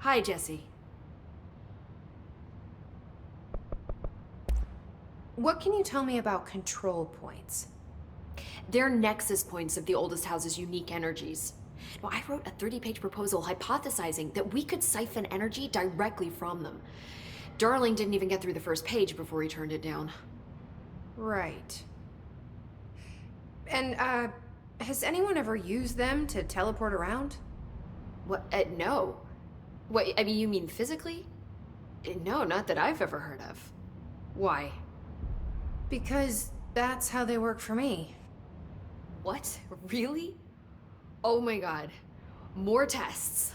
Hi, Jesse. What can you tell me about control points? They're nexus points of the oldest house's unique energies. Now, I wrote a 30-page proposal hypothesizing that we could siphon energy directly from them. Darling didn't even get through the first page before he turned it down. Right. And, has anyone ever used them to teleport around? What? No. What, I mean, you mean physically? No, not that I've ever heard of. Why? Because that's how they work for me. What? Really? Oh my god. More tests.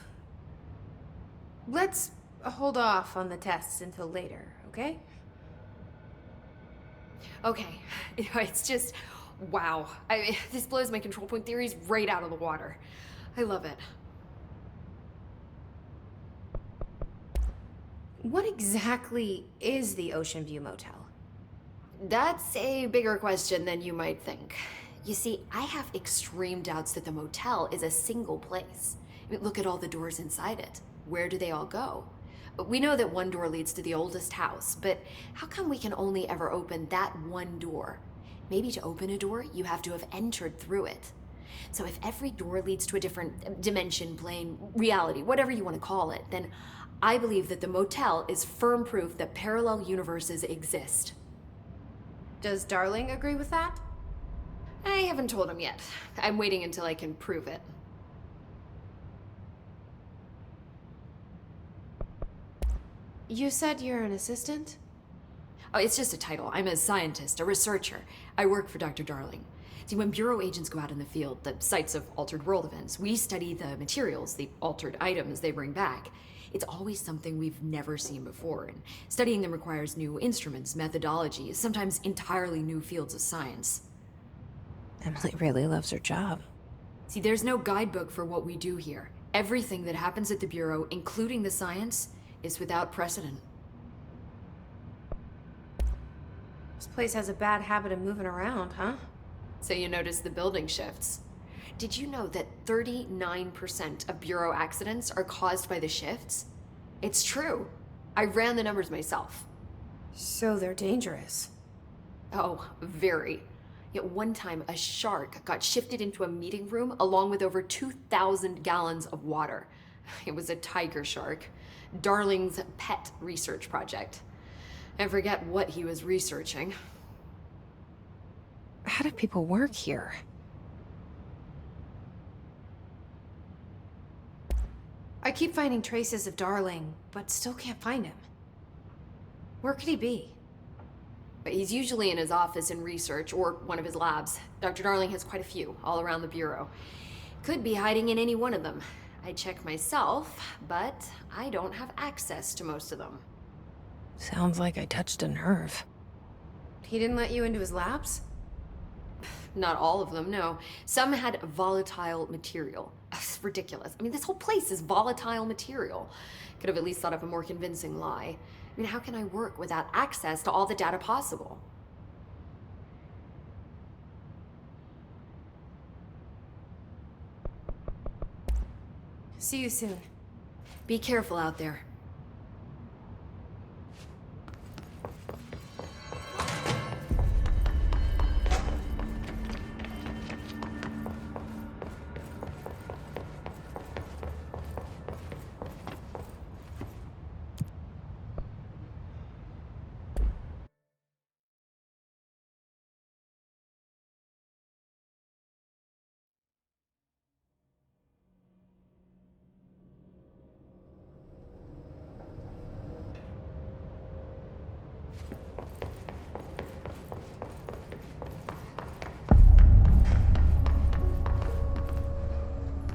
Let's hold off on the tests until later, okay? Okay. It's just, wow. I mean, this blows my control point theories right out of the water. I love it. What exactly is the Ocean View Motel? That's a bigger question than you might think. You see, I have extreme doubts that the motel is a single place. I mean, look at all the doors inside it. Where do they all go? We know that one door leads to the oldest house, but how come we can only ever open that one door? Maybe to open a door, you have to have entered through it. So if every door leads to a different dimension, plane, reality, whatever you want to call it, then I believe that the motel is firm proof that parallel universes exist. Does Darling agree with that? I haven't told him yet. I'm waiting until I can prove it. You said you're an assistant? Oh, it's just a title. I'm a scientist, a researcher. I work for Dr. Darling. See, when Bureau agents go out in the field, the sites of altered world events, we study the materials, the altered items they bring back. It's always something we've never seen before, and studying them requires new instruments, methodologies, sometimes entirely new fields of science. Emily really loves her job. See, there's no guidebook for what we do here. Everything that happens at the Bureau, including the science, is without precedent. This place has a bad habit of moving around, huh? So you notice the building shifts. Did you know that 39% of Bureau accidents are caused by the shifts? It's true. I ran the numbers myself. So they're dangerous. Oh, very. Yet one time, a shark got shifted into a meeting room along with over 2,000 gallons of water. It was a tiger shark. Darling's pet research project. I forget what he was researching. How do people work here? I keep finding traces of Darling, but still can't find him. Where could he be? But he's usually in his office in research or one of his labs. Dr. Darling has quite a few all around the Bureau. Could be hiding in any one of them. I check myself, but I don't have access to most of them. Sounds like I touched a nerve. He didn't let you into his labs? Not all of them, no. Some had volatile material. It's ridiculous. I mean, this whole place is volatile material. Could have at least thought of a more convincing lie. I mean, how can I work without access to all the data possible? See you soon. Be careful out there.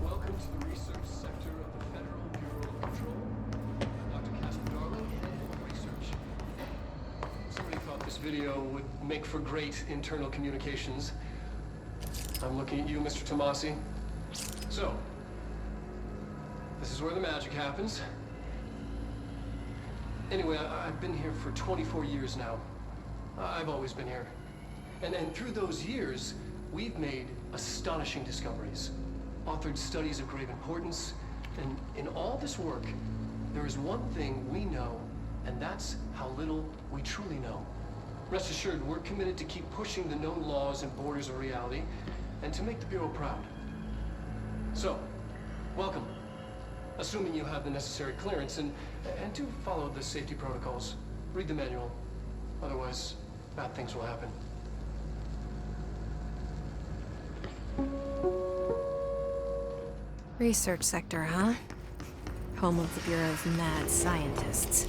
Welcome to the research sector of the Federal Bureau of Control. I'm Dr. Casper Darling, head of research. Somebody thought this video would make for great internal communications. I'm looking at you, Mr. Tomasi. So, this is where the magic happens. Anyway, I've been here for 24 years now. I've always been here. And through those years, we've made astonishing discoveries, authored studies of grave importance, and in all this work, There is one thing we know, and that's how little we truly know. Rest assured, we're committed to keep pushing the known laws and borders of reality, and to make the Bureau proud. So, welcome. Assuming you have the necessary clearance, and do follow the safety protocols. Read the manual. Otherwise, bad things will happen. Research sector, huh? Home of the Bureau's mad scientists.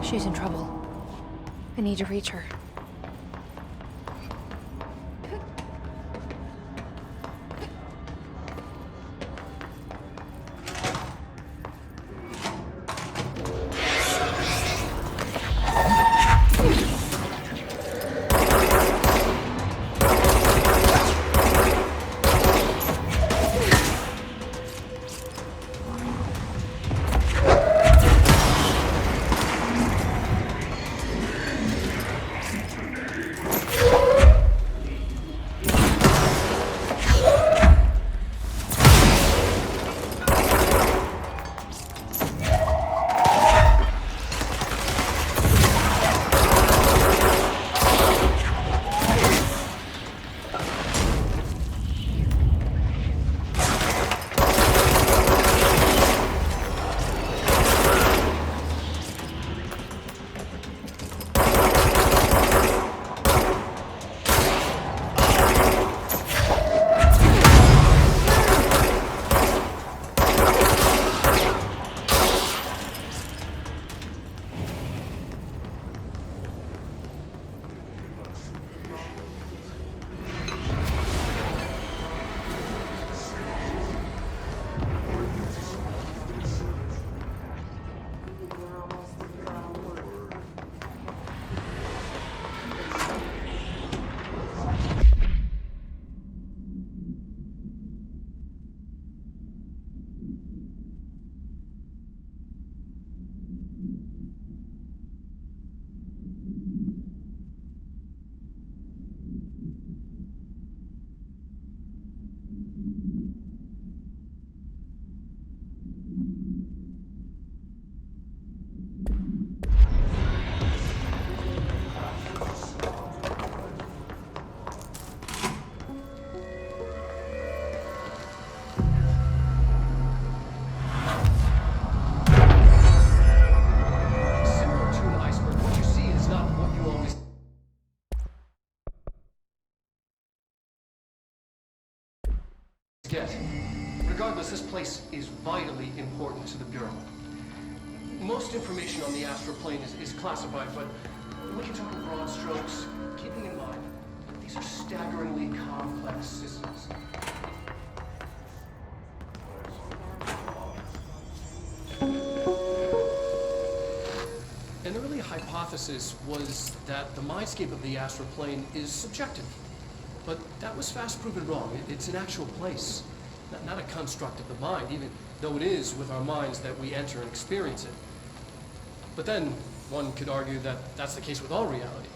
She's in trouble. I need to reach her. get. Regardless, this place is vitally important to the Bureau. Most information on the astral plane is classified, but we can talk in broad strokes, keeping in mind that these are staggeringly complex systems. An early hypothesis was that the mindscape of the astral plane is subjective. But that was fast proven wrong. It's an actual place, not a construct of the mind, even though it is with our minds that we enter and experience it. But then one could argue that that's the case with all reality.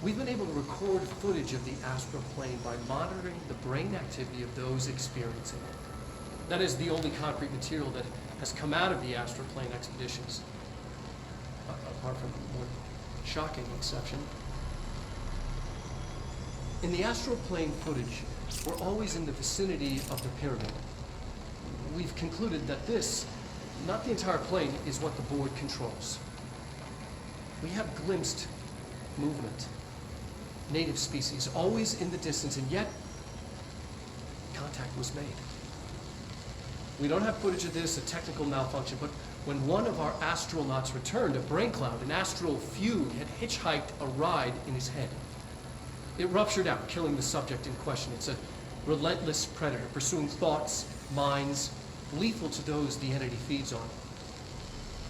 We've been able to record footage of the astral plane by monitoring the brain activity of those experiencing it. That is the only concrete material that has come out of the astral plane expeditions, apart from a more shocking exception. In the astral plane footage, we're always in the vicinity of the pyramid. We've concluded that this, not the entire plane, is what the board controls. We have glimpsed movement, native species, always in the distance, and yet contact was made. We don't have footage of this, a technical malfunction, but when one of our astronauts returned, a brain cloud, an astral fugue, had hitchhiked a ride in his head. It ruptured out, killing the subject in question. It's a relentless predator, pursuing thoughts, minds, lethal to those the entity feeds on.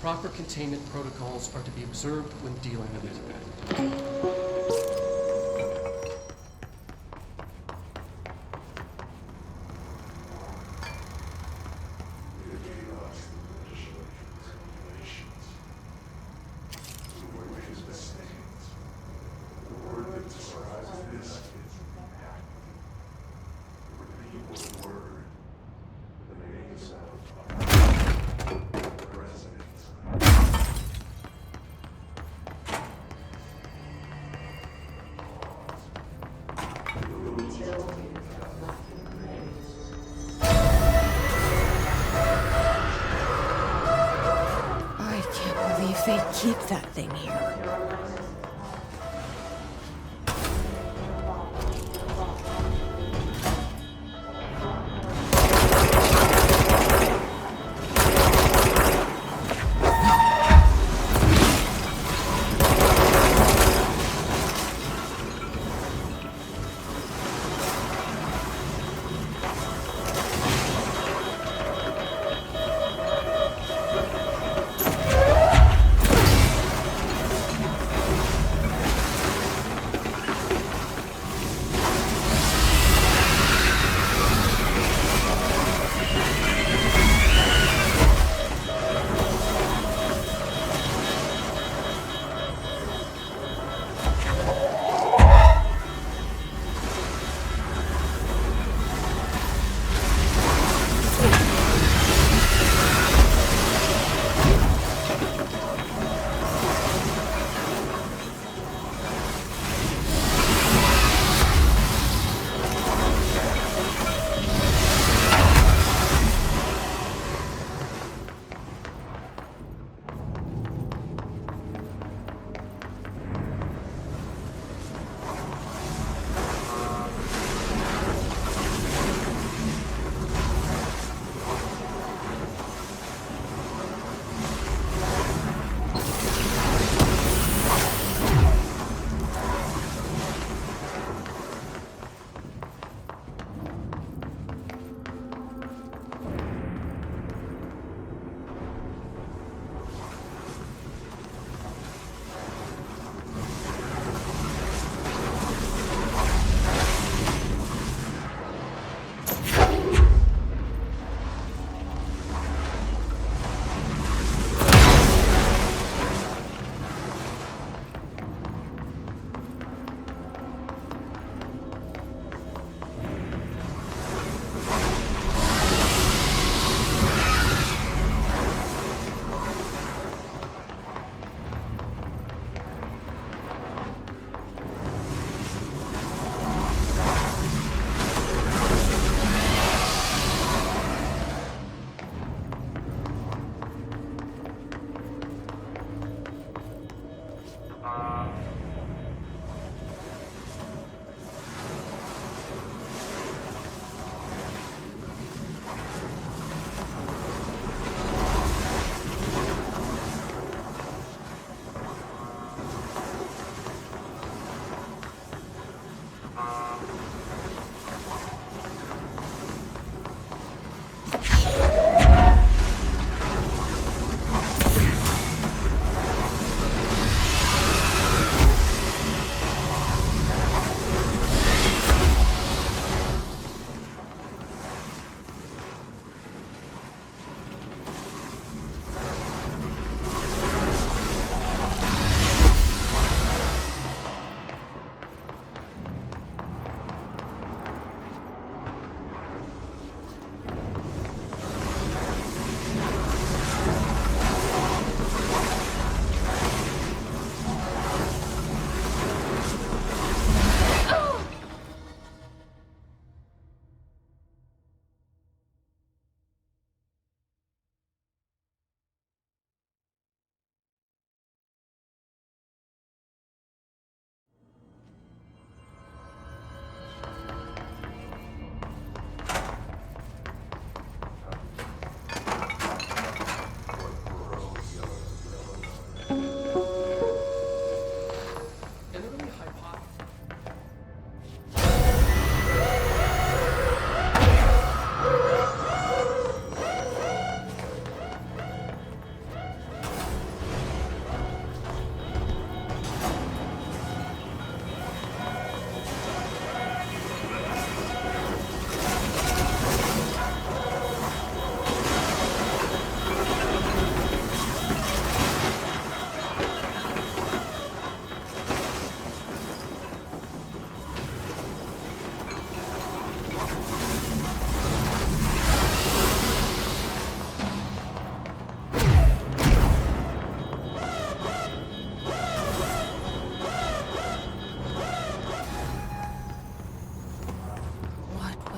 Proper containment protocols are to be observed when dealing with it. They keep that thing here.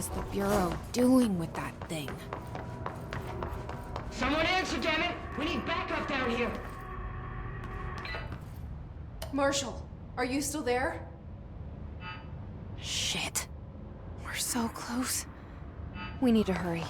was the Bureau doing with that thing? Someone answer, damn it! We need backup down here! Marshall, are you still there? Shit. We're so close. We need to hurry.